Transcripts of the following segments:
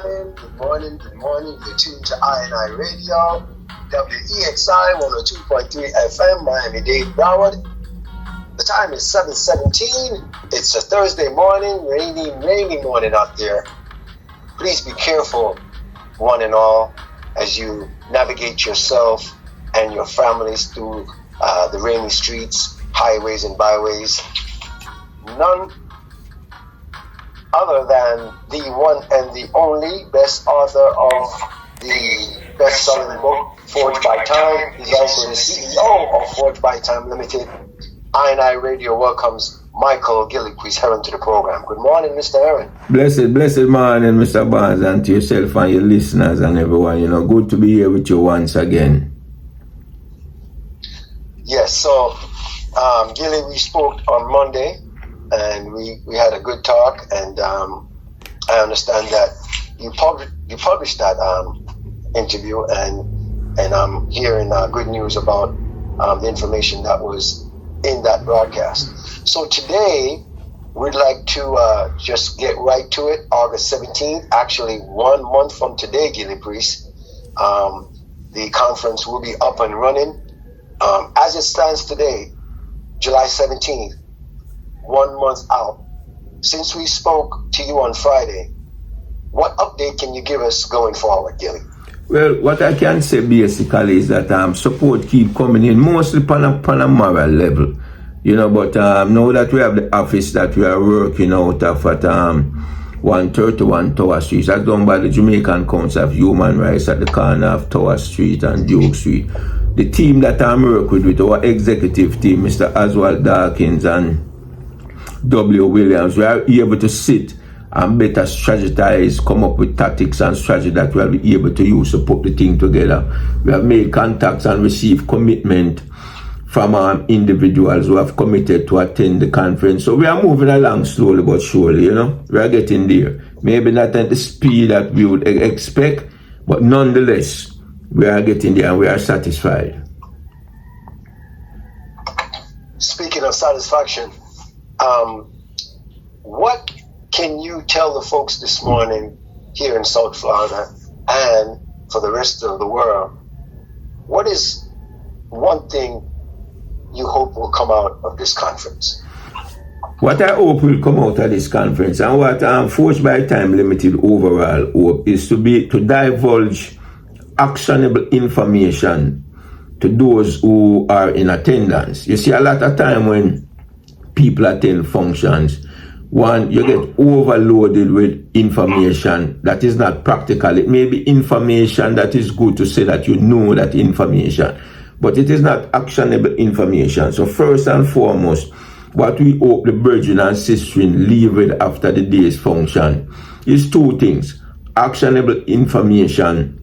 Good morning. You're tuned to I&I Radio, WEXI 102.3 FM, Miami-Dade, Broward. The time is 7:17. It's a Thursday morning, rainy morning out there. Please be careful, one and all, as you navigate yourself and your families through the rainy streets, highways and byways. None other than the one and the only best author of the best-selling book, Forged by Time. He's also the CEO of Forged by Time Limited. I&I Radio welcomes Michael Gillie. Please head on to the program. Good morning, Mr. Aaron. Blessed morning, Mr. Barnes, and to yourself and your listeners and everyone. Good to be here with you once again. Yes, so Gillie, we spoke on Monday, and we had a good talk, and I understand that you published that interview, and I'm hearing good news about the information that was in that broadcast. So today, we'd like to just get right to it. August 17th, actually 1 month from today, Gillie Priest, the conference will be up and running. As it stands today, July 17th, 1 month out. Since we spoke to you on Friday, what update can you give us going forward, Gillie? Well, what I can say basically is that support keep coming in, mostly on a moral level, but now that we have the office that we are working out of at 131 Tower Street, that's done by the Jamaican Council of Human Rights at the corner of Tower Street and Duke Street. The team that I'm working with, our executive team, Mr. Oswald Dawkins and W. Williams, we are able to sit and better strategize, come up with tactics and strategy that we'll be able to use to put the thing together. We have made contacts and received commitment from individuals who have committed to attend the conference. So we are moving along slowly but surely, We are getting there. Maybe not at the speed that we would expect, but nonetheless, we are getting there and we are satisfied. Speaking of satisfaction, what can you tell the folks this morning here in South Florida and for the rest of the world? What is one thing you hope will come out of this conference? What I hope will come out of this conference, and what Forged by Time Limited overall hope, is to divulge actionable information to those who are in attendance. You see, a lot of time when people attend functions, one, you get overloaded with information that is not practical. It may be information that is good to say that you know that information, but it is not actionable information. So first and foremost, what we hope the brethren and sistren leave with after the day's function is two things: actionable information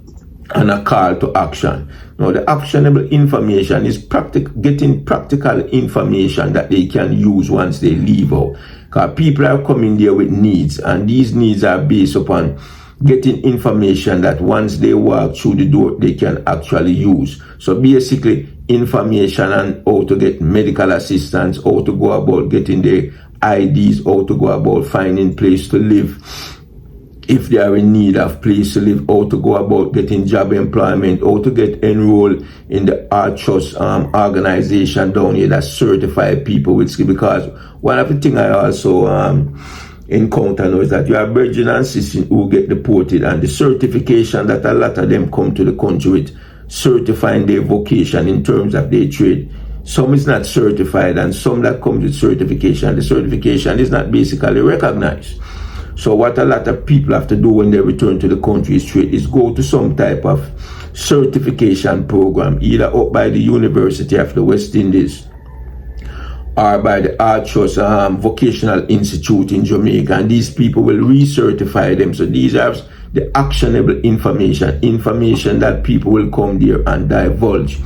and a call to action. Now, the actionable information is getting practical information that they can use once they leave out. Because people are coming there with needs, and these needs are based upon getting information that once they walk through the door, they can actually use. So basically, information on how to get medical assistance, how to go about getting their IDs, how to go about finding place to live, if they are in need of place to live, how to go about getting job employment, how to get enrolled in the Art Trust organization down here that certify people with skill. Because one of the things I also encounter now is that you have brethren and sisters who get deported, and the certification that a lot of them come to the country with, certifying their vocation in terms of their trade. Some is not certified, and some that comes with certification, the certification is not basically recognized. So what a lot of people have to do when they return to the country is go to some type of certification program, either up by the University of the West Indies or by the Art Trust Vocational Institute in Jamaica, and these people will recertify them. So these are the actionable information that people will come there and divulge.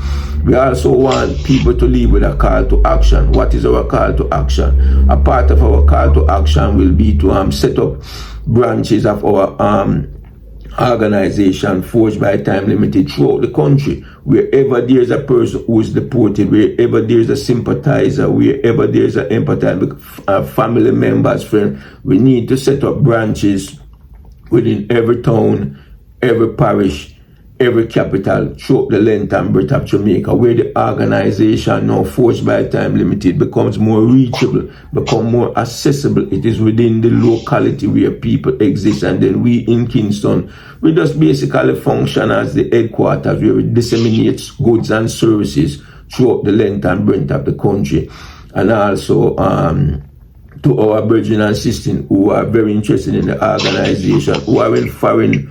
We also want people to leave with a call to action. What is our call to action? A part of our call to action will be to set up branches of our organization, Forged by Time Limited, throughout the country. Wherever there's a person who is deported, wherever there's a sympathizer, wherever there's an empathizer, family members, friend, we need to set up branches within every town, every parish, every capital throughout the length and breadth of Jamaica, where the organization now Forged by Time Limited becomes more reachable, become more accessible. It is within the locality where people exist, and then we in Kingston, we just basically function as the headquarters where we disseminate goods and services throughout the length and breadth of the country. And also to our brethren and sisters who are very interested in the organization, who are in foreign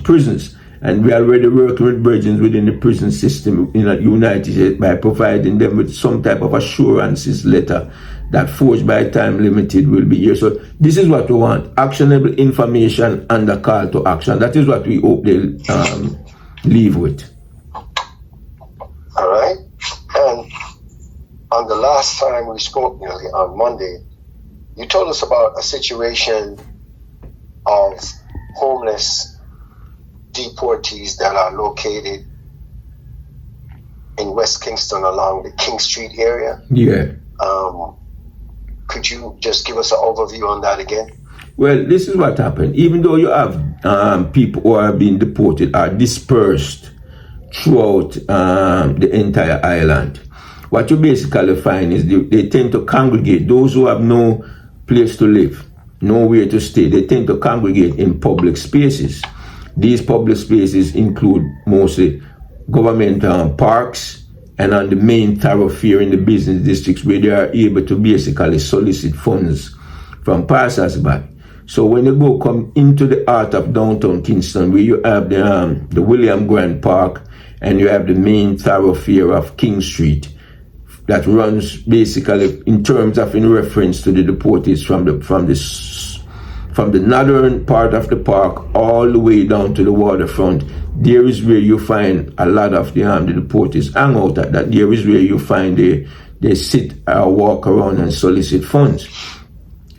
prisons, and we are already working with brethren within the prison system in the United States by providing them with some type of assurances letter that Forged by Time Limited will be here. So this is what we want: actionable information and a call to action. That is what we hope they'll leave with. All right. And on the last time we spoke, nearly on Monday, you told us about a situation of homeless deportees that are located in West Kingston along the King Street area. Yeah. Could you just give us an overview on that again? Well, this is what happened. Even though you have people who are being deported are dispersed throughout the entire island, what you basically find is they tend to congregate. Those who have no place to live, nowhere to stay, they tend to congregate in public spaces. These public spaces include mostly government parks and on the main thoroughfare in the business districts, where they are able to basically solicit funds from passers-by. So when you come into the heart of downtown Kingston, where you have the William Grant Park and you have the main thoroughfare of King Street, that runs basically in reference to the deportees from the northern part of the park all the way down to the waterfront. There is where you find a lot of the deportees hang out at. That there is where you find they sit or walk around and solicit funds.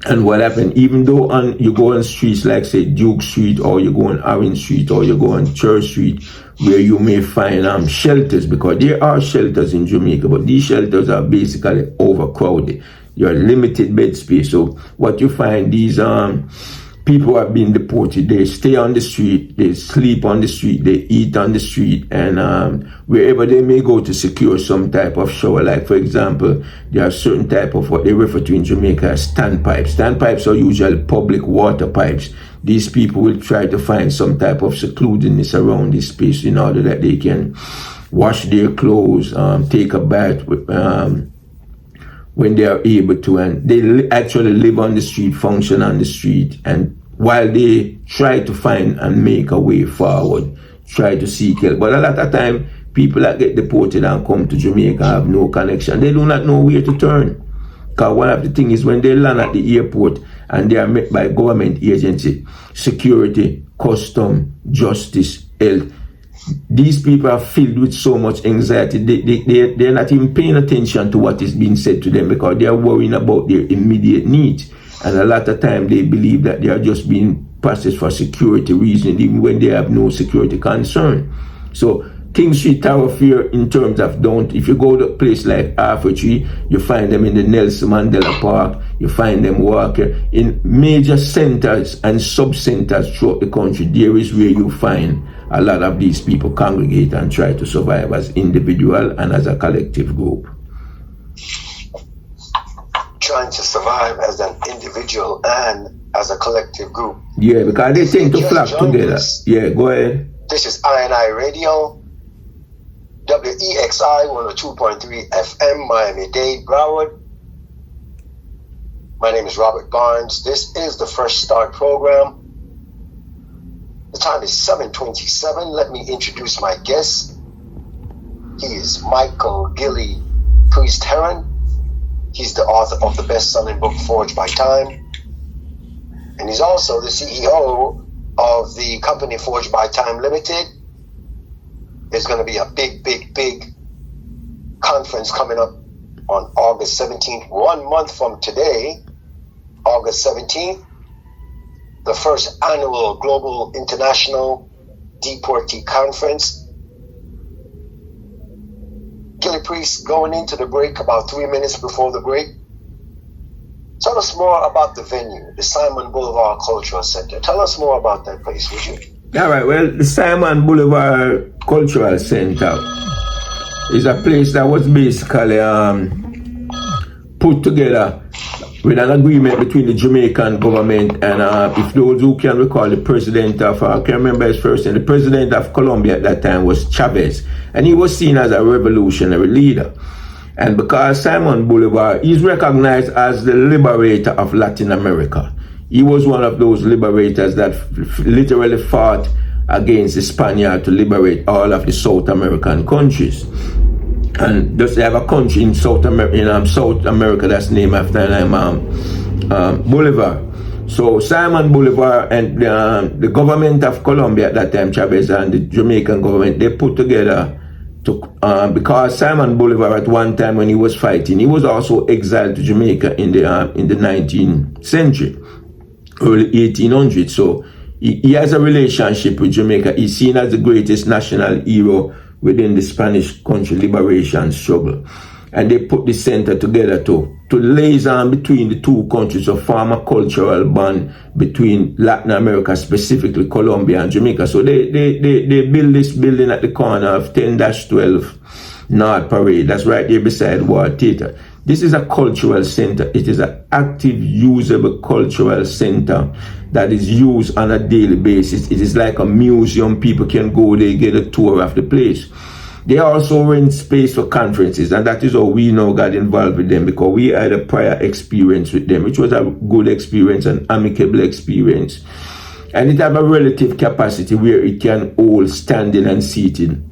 And what happened, even though you go on streets like, say, Duke Street, or you go on Orange Street, or you go on Church Street, where you may find shelters, because there are shelters in Jamaica, but these shelters are basically overcrowded. You are limited bed space. So what you find, these people are being deported. They stay on the street, they sleep on the street, they eat on the street, and wherever they may go to secure some type of shower. Like, for example, there are certain type of what they refer to in Jamaica as standpipes. Standpipes are usually public water pipes. These people will try to find some type of secludedness around this space in order that they can wash their clothes, take a bath when they are able to, and they actually live on the street, function on the street, and while they try to find and make a way forward, try to seek help. But a lot of time, people that get deported and come to Jamaica have no connection. They do not know where to turn. Because one of the things is when they land at the airport and they are met by government agency, security, custom, justice, health, these people are filled with so much anxiety. They're not even paying attention to what is being said to them, because they are worrying about their immediate needs. And a lot of time they believe that they are just being processed for security reasons, even when they have no security concern. So King Street thoroughfare, in terms of if you go to a place like Tree, you find them in the Nelson Mandela Park, you find them walking in major centers and sub-centers throughout the country. There is where you find a lot of these people congregate and try to survive as individual and as a collective group. Trying to survive as an individual and as a collective group. Yeah, because they tend to flock together. Yeah, go ahead. This is I&I Radio, WEXI 102.3 FM, Miami-Dade, Broward. My name is Robert Barnes. This is the Fresh Start program. The time is 7:27. Let me introduce my guest. He is Michael Gillie Priest Heron. He's the author of the best-selling book Forged by Time. And he's also the CEO of the company Forged by Time Limited. There's going to be a big conference coming up on August 17th, 1 month from today, August 17th, the first annual Global International Deportee Conference. Gillie Priest, going into the break about 3 minutes before the break, Tell us more about the venue, the Simon Boulevard Cultural Center. Tell us more about that place, would you? All right, well, the Simon Boulevard Cultural Center is a place that was basically put together with an agreement between the Jamaican government and, if those who can recall, the president of, I can't remember his first name, the president of Colombia at that time was Chavez, and he was seen as a revolutionary leader. And because Simon Bolivar is recognized as the liberator of Latin America, he was one of those liberators that literally fought against the Spaniard to liberate all of the South American countries. And just they have a country in South America that's named after him, Bolivar. So Simon Bolivar and the government of Colombia at that time, Chavez, and the Jamaican government, they put together because Simon Bolivar at one time when he was fighting, he was also exiled to Jamaica in the 19th century, early 1800s. So he has a relationship with Jamaica. He's seen as the greatest national hero within the Spanish country liberation struggle. And they put the center together to liaison between the two countries, to form a cultural bond between Latin America, specifically Colombia and Jamaica. So they build this building at the corner of 10-12 North Parade. That's right there beside War Theatre. This is a cultural center. It is an active, usable cultural center that is used on a daily basis. It is like a museum. People can go there, get a tour of the place. They also rent space for conferences, and that is how we now got involved with them, because we had a prior experience with them, which was a good experience, an amicable experience. And it have a relative capacity where it can hold standing and seating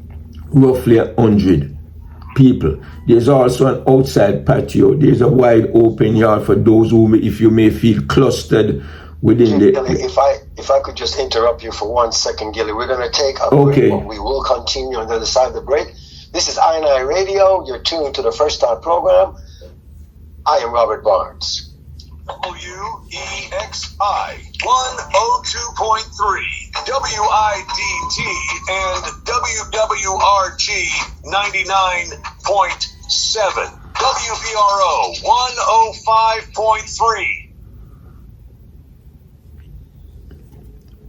roughly 100 people. There's also an outside patio. There's a wide open yard for those who, if you may feel clustered within the... Gillie, if I could just interrupt you for 1 second, Gillie, we're going to take a break, but we will continue on the other side of the break. This is I&I Radio. You're tuned to the First Start program. I am Robert Barnes. WEXI 102.3, WIDT and WWRG 99.7, WPRO 105.3.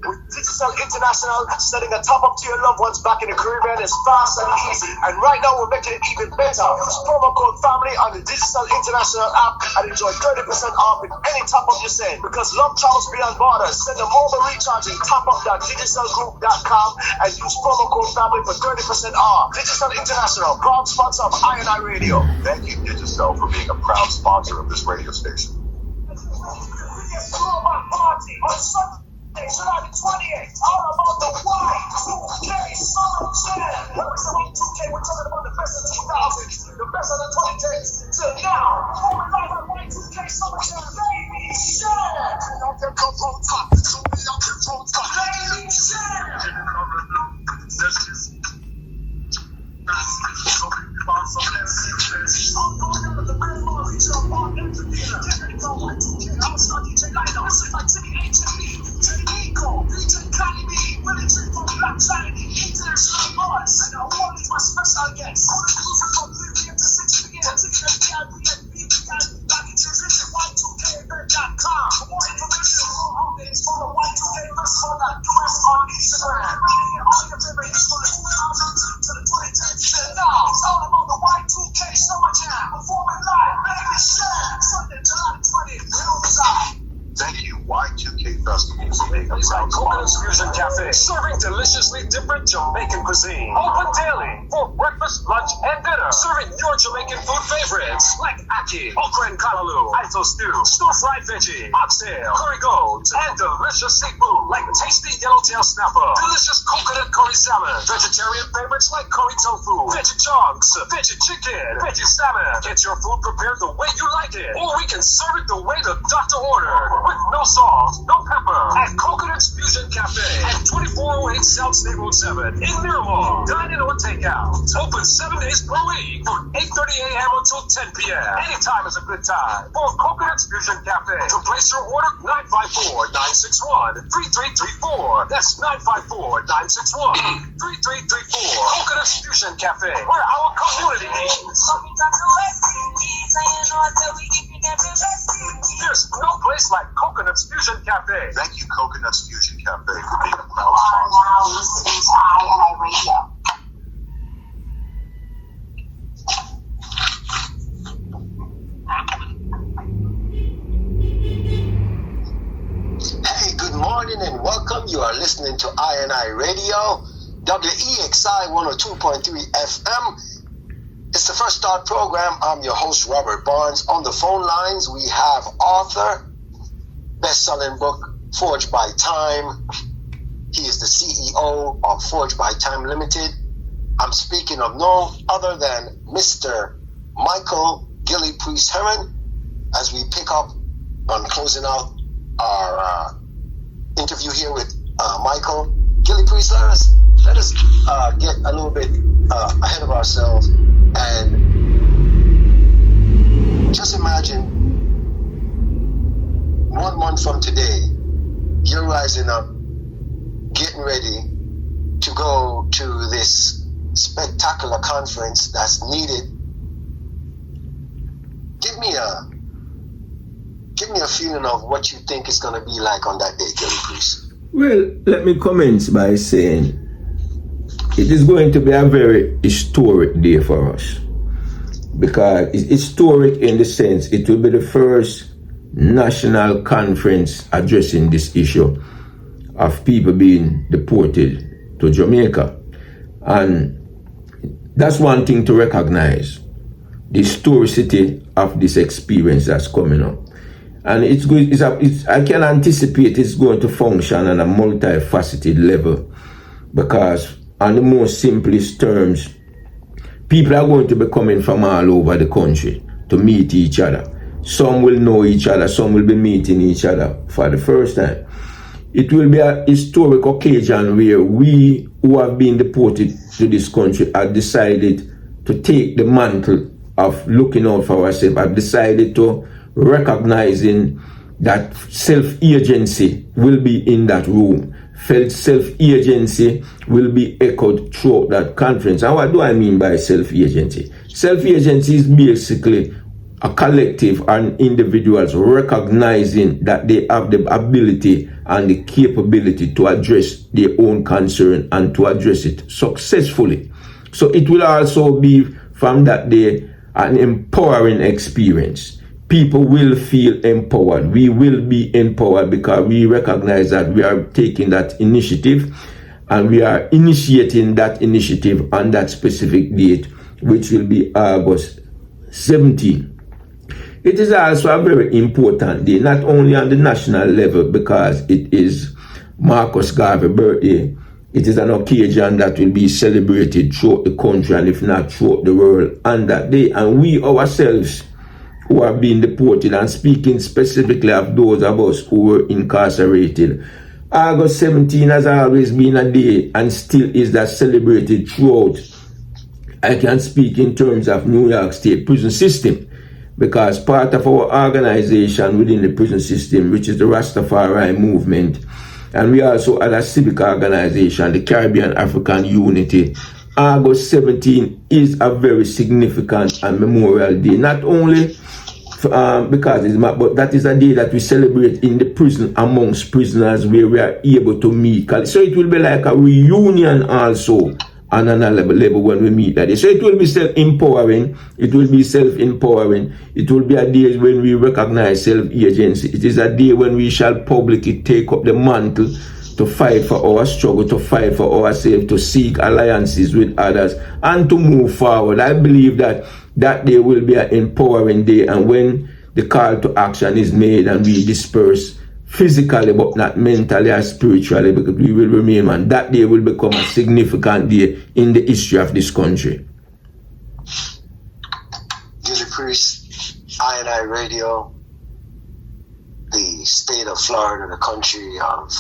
With Digital International, setting a top up to your loved ones back in the Caribbean is fast and easy. And right now we're making it even better. Use promo code FAMILY on the Digital International app and enjoy 30% off with any top up you send. Because love travels beyond borders. Send a mobile recharging topup.digitalgroup.com and use promo code FAMILY for 30% off. Digital International, proud sponsor of I&I Radio. Thank you, Digital, for being a proud sponsor of this radio station. Party on Sunday, July the 28th, all about the Y2K Summer Jam. What was the Y2K? We're talking about the best of 2000s, the best of the 2010s, till now. Over live on Y2K Summer Jam, baby, share. Y'all can come from top, so y'all can from top, baby, share. Thank you, Y2K Festivals. Coconut's Fusion Cafe, serving deliciously different Jamaican cuisine. Open daily for breakfast, lunch, and dinner. Serving your Jamaican food favorites like ackee, okra and callaloo, iso stew, stir-fried veggie, oxtail, curry goat, and delicious seafood like tasty yellowtail snapper, delicious coconut curry salmon, vegetarian favorites like curry tofu, veggie chunks, veggie chicken, veggie salmon. Get your food prepared the way you like it, or we can serve it the way the doctor ordered, with no salt, no pepper, at Coconut's Fusion Cafe at 2408 South State Road 7 in Miramar. Dine in or take out. Open 7 days per week from 8:30 a.m. until 10 p.m. Anytime is a good time for Coconut's Fusion Cafe. To place your order, 954-961-3334. That's 954-961-3334. Coconut's Fusion Cafe, where our community eats. There's no place like Coconut's Fusion Cafe. Thank you, Coconut's Fusion Cafe, for being a proud sponsor. Now listening to INI Radio. Hey, good morning and welcome. You are listening to INI Radio, WEXI 102.3 FM. It's the First Start program. I'm your host, Robert Barnes. On the phone lines, we have author, best-selling book, Forged by Time. He is the CEO of Forged by Time Limited. I'm speaking of no other than Mr. Michael Gillie Priest Heron, as we pick up on closing out our interview here with Michael. Gillie Priest, let us get a little bit ahead of ourselves and just imagine 1 month from today, you're rising up, getting ready to go to this spectacular conference that's needed. Give me a feeling of what you think it's going to be like on that day, Gillie Priest. Well, let me commence by saying it is going to be a very historic day for us, because it's historic in the sense it will be the first national conference addressing this issue of people being deported to Jamaica. And that's one thing to recognize, the historicity of this experience that's coming up. And I can anticipate it's going to function on a multifaceted level, because on the most simplest terms, people are going to be coming from all over the country to meet each other. Some will know each other, some will be meeting each other for the first time. It will be a historic occasion where we who have been deported to this country have decided to take the mantle of looking out for ourselves, have decided to recognizing that self-agency will be in that room. Felt self-agency will be echoed throughout that conference. And what do I mean by self-agency? Self-agency is basically a collective and individuals recognizing that they have the ability and the capability to address their own concern and to address it successfully. So it will also be from that day an empowering experience. People will feel empowered. We will be empowered because we recognize that we are taking that initiative and we are initiating that initiative on that specific date, which will be August 17. It is also a very important day, not only on the national level because it is Marcus Garvey's birthday. It is an occasion that will be celebrated throughout the country and if not throughout the world on that day. And we ourselves who are being deported, and speaking specifically of those of us who were incarcerated, August 17 has always been a day and still is that celebrated throughout. I can speak in terms of New York State prison system, because part of our organization within the prison system, which is the Rastafari movement, and we also had a civic organization, the Caribbean African Unity. August 17 is a very significant and memorial day, not only because it's but that is a day that we celebrate in the prison amongst prisoners where we are able to meet. So it will be like a reunion also on another level when we meet that day. So it will be self-empowering, it will be self-empowering, it will be a day when we recognize self-agency. It is a day when we shall publicly take up the mantle to fight for our struggle, to fight for ourselves, to seek alliances with others, and to move forward. I believe that that day will be an empowering day, and when the call to action is made and we disperse physically but not mentally or spiritually, because we will remain, and that day will become a significant day in the history of this country. Gillie Priest, INI Radio, the state of Florida, the country of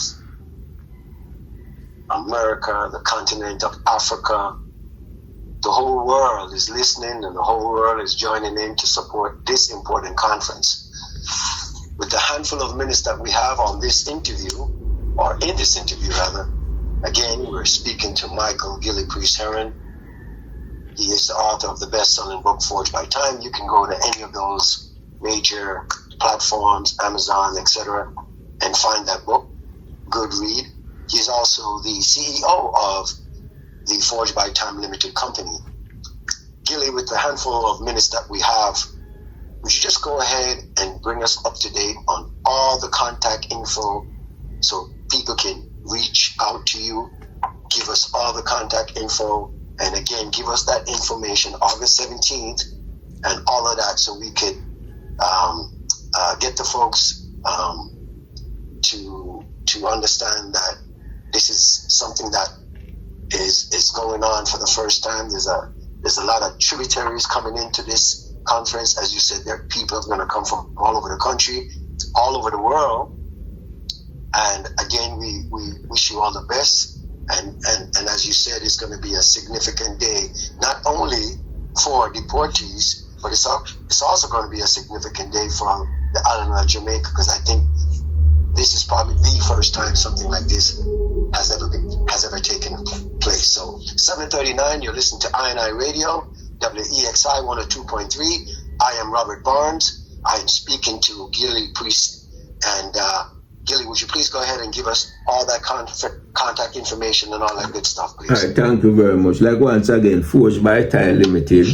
America, the continent of Africa, the whole world is listening and the whole world is joining in to support this important conference. With the handful of minutes that we have on this interview, or in this interview rather, again, we're speaking to Michael Gillie Priest Heron. He is the author of the best-selling book, Forged by Time. You can go to any of those major platforms, Amazon, etc., and find that book. Good read. He's also the CEO of the Forged by Time Limited company. Gillie, with the handful of minutes that we have, would you just go ahead and bring us up to date on all the contact info so people can reach out to you? Give us all the contact info, and again, give us that information August 17th and all of that, so we could get the folks to understand that this is something that is going on for the first time. There's a lot of tributaries coming into this conference. As you said, there are people going to come from all over the country, all over the world. And again, we wish you all the best. And as you said, it's going to be a significant day, not only for deportees, but it's also going to be a significant day for the island of Jamaica, because I think this is probably the first time something like this has ever taken place. So 7:39, you're listening to I&I Radio, WEXI 102.3. I am Robert Barnes. I am speaking to Gillie Priest. And Gillie, would you please go ahead and give us all that contact information and all that good stuff, please? All right, thank you very much. Like once again, Forged by Time Limited,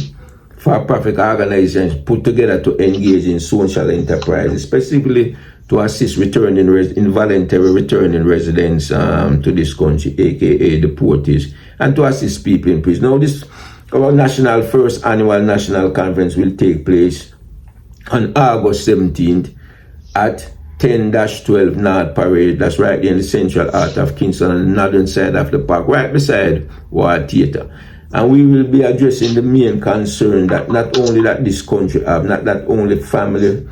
for-profit organizations put together to engage in social enterprise, specifically to assist involuntary returning residents to this country, aka deportees, and to assist people in prison. Now, our first annual national conference will take place on August 17th at 10-12 North Parade. That's right in the central heart of Kingston, on the northern side of the park, right beside War Theatre. And we will be addressing the main concern that not only that this country have, not that only family,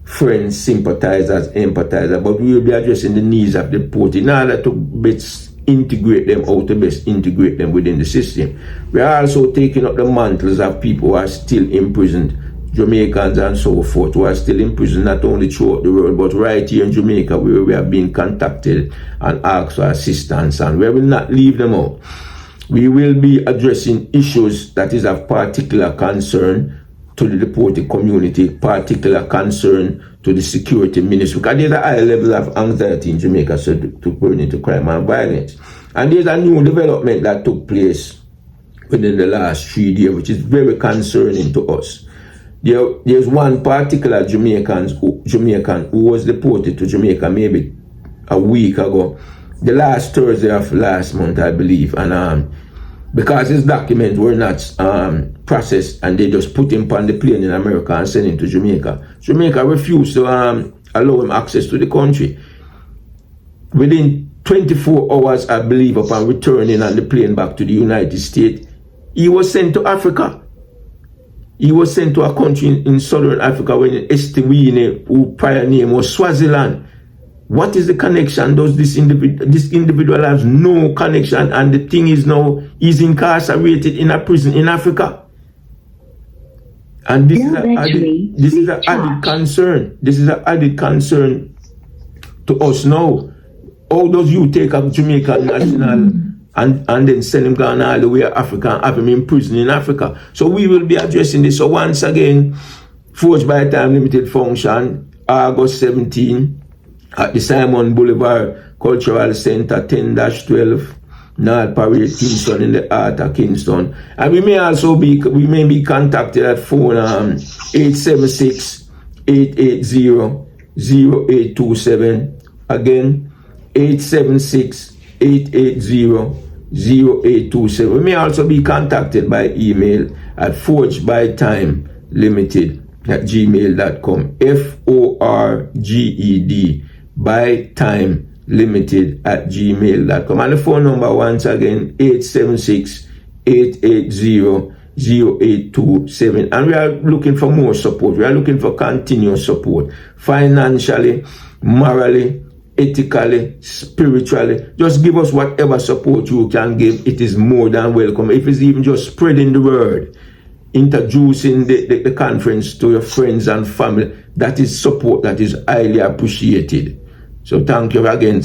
friends, sympathizers, empathizers, but we will be addressing the needs of the deportees in order to best integrate them, how to best integrate them within the system. We are also taking up the mantles of people who are still imprisoned, Jamaicans and so forth, who are still in prison not only throughout the world, but right here in Jamaica, where we have been contacted and asked for assistance, and we will not leave them out. We will be addressing issues that is of particular concern to the deported community, particular concern to the security ministry, because there's a high level of anxiety in Jamaica to burn into crime and violence. And there's a new development that took place within the last 3 years, which is very concerning to us. There's one particular Jamaican who was deported to Jamaica maybe a week ago, the last Thursday of last month, I believe, and because his documents were not processed, and they just put him on the plane in America and sent him to Jamaica. Jamaica refused to allow him access to the country. Within 24 hours, I believe, upon returning on the plane back to the United States, he was sent to Africa. He was sent to a country in southern Africa when Estiwine, whose prior name was Swaziland. What is the connection? Does this individual has no connection, and the thing is now he's incarcerated in a prison in Africa? And this is an added concern. This is an added concern to us now. How does you take a Jamaican national and then send him down all the way to Africa and have him in prison in Africa? So we will be addressing this. So once again, Forged by Time Limited function, August 17, at the Simon Boulevard Cultural Center, 10-12 North Parade, Kingston, in the heart of Kingston. And we may be contacted at phone 876-880-0827. Again, 876-880-0827. We may also be contacted by email at forgedbytimelimited@gmail.com. FORGED by time limited@gmail.com. And the phone number once again, 876-880-0827. And we are looking for more support. We are looking for continuous support, financially, morally, ethically, spiritually. Just give us whatever support you can give. It is more than welcome. If it's even just spreading the word, introducing the conference to your friends and family, that is support that is highly appreciated. So thank you again,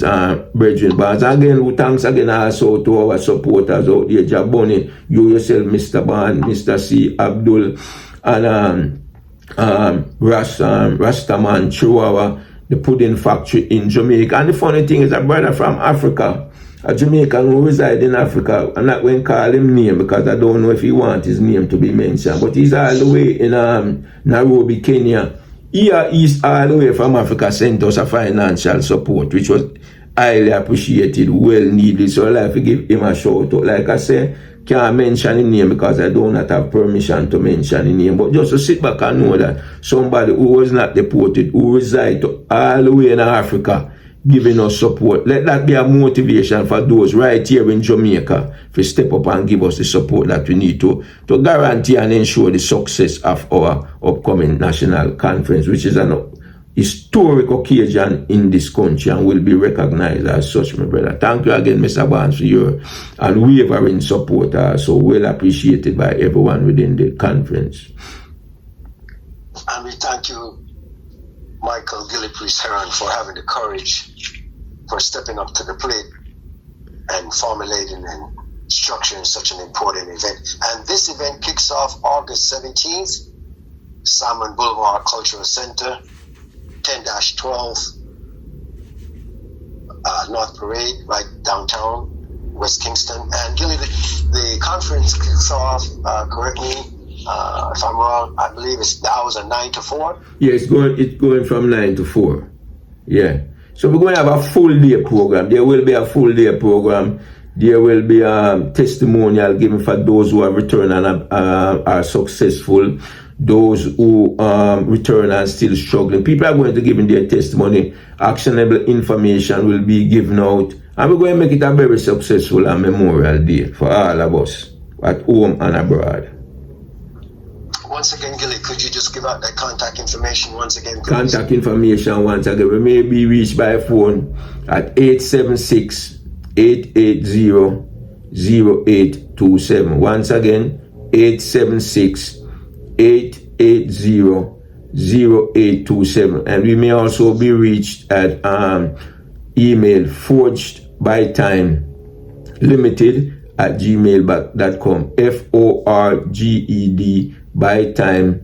Brethren Barnes. Again, thanks again also to our supporters out there, Jaboni, you yourself, Mr. Barnes, Mr. C, Abdul, and Rastaman Chihuahua, the pudding factory in Jamaica. And the funny thing is, a brother from Africa, a Jamaican who reside in Africa, I'm not going to call him name because I don't know if he wants his name to be mentioned, but he's all the way in Nairobi, Kenya. He's all the way from Africa, sent us a financial support, which was highly appreciated, well needed. So I'd like to give him a shout out. Like I say, can't mention his name because I do not have permission to mention his name. But just to sit back and know that somebody who was not deported, who reside all the way in Africa, giving us support. Let that be a motivation for those right here in Jamaica to step up and give us the support that we need to guarantee and ensure the success of our upcoming national conference, which is an historic occasion in this country and will be recognized as such, my brother. Thank you again, Mr. Barnes, for your unwavering support. So well appreciated by everyone within the conference. And we thank you, Michael Gillie Priest Heron, for having the courage, for stepping up to the plate and formulating and structuring such an important event. And this event kicks off August 17th, Salmon Boulevard Cultural Center, 10-12 North Parade, right downtown, West Kingston. And Gillie, the conference kicks off, correct me if I'm wrong, I believe it's the hours are 9 to 4? Yeah, it's going from 9 to 4. Yeah. So we're going to have a full day program. There will be a full day program. There will be a testimonial given for those who have returned and are successful. Those who return and still struggling. People are going to give in their testimony. Actionable information will be given out. And we're going to make it a very successful and memorial day for all of us at home and abroad. Once again, Gillie, could you just give out that contact information once again, please? Contact information once again. We may be reached by phone at 876-880-0827. Once again, 876-880-0827. And we may also be reached at email forgedbytimelimited@gmail.com. FORGED by time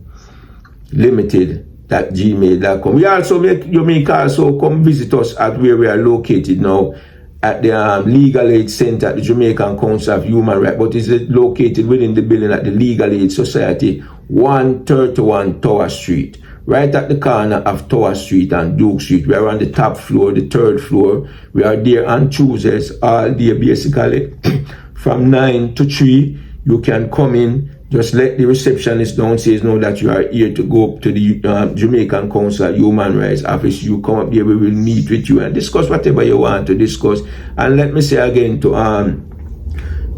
limited@gmail.com. We also you may also come visit us at where we are located now at the Legal Aid Center at the Jamaican Council of Human Rights, but it's located within the building at the Legal Aid Society, 131 Tower Street, right at the corner of Tower Street and Duke Street. We are on the top floor, the third floor. We are there on Tuesdays all day basically from 9 to 3. You can come in. Just let the receptionist downstairs know that you are here to go up to the Jamaican Council of Human Rights office. You come up there, we will meet with you and discuss whatever you want to discuss. And let me say again to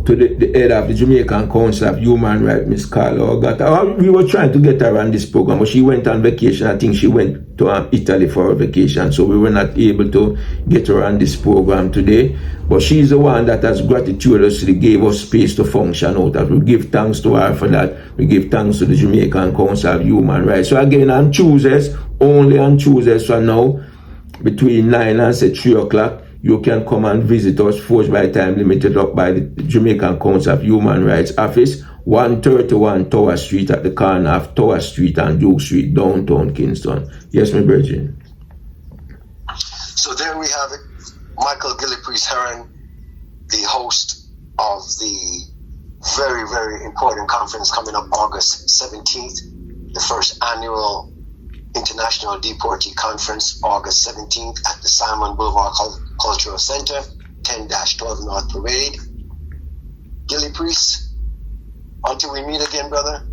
the head of the Jamaican Council of Human Rights, Miss Carla Ogata. We were trying to get her on this program, but she went on vacation. I think she went to Italy for a vacation, so we were not able to get her on this program today. But she's the one that has gratuitously gave us space to function out of. We give thanks to her for that. We give thanks to the Jamaican Council of Human Rights. So again, on Tuesdays, only on Tuesdays for now, between 9 and say 3 o'clock, you can come and visit us, Forged by Time Limited, up by the Jamaican Council of Human Rights office, 131 Tower Street at the corner of Tower Street and Duke Street, downtown Kingston. Yes, my virgin. So there we have it. Michael Gillie Priest Heron, the host of the very, very important conference coming up August 17th, the first annual International Deportee Conference, August 17th at the Salmon Boulevard Cultural Center, 10-12 North Parade. Gillie Priest, until we meet again, brother,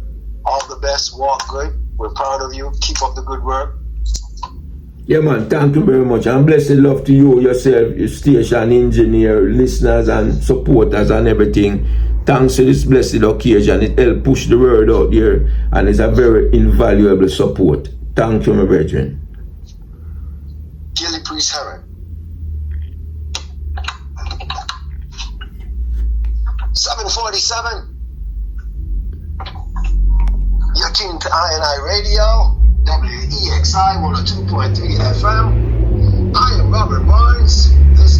all the best, walk good. We're proud of you. Keep up the good work. Yeah, man, thank you very much. And blessed love to you, yourself, your station engineer, listeners and supporters and everything. Thanks to this blessed occasion. It helps push the word out there and it's a very invaluable support. Thank you, my brethren. Gillie Priest Heron. 747. You're tuned to I&I Radio, WEXI 102.3 FM. I am Robert Barnes. This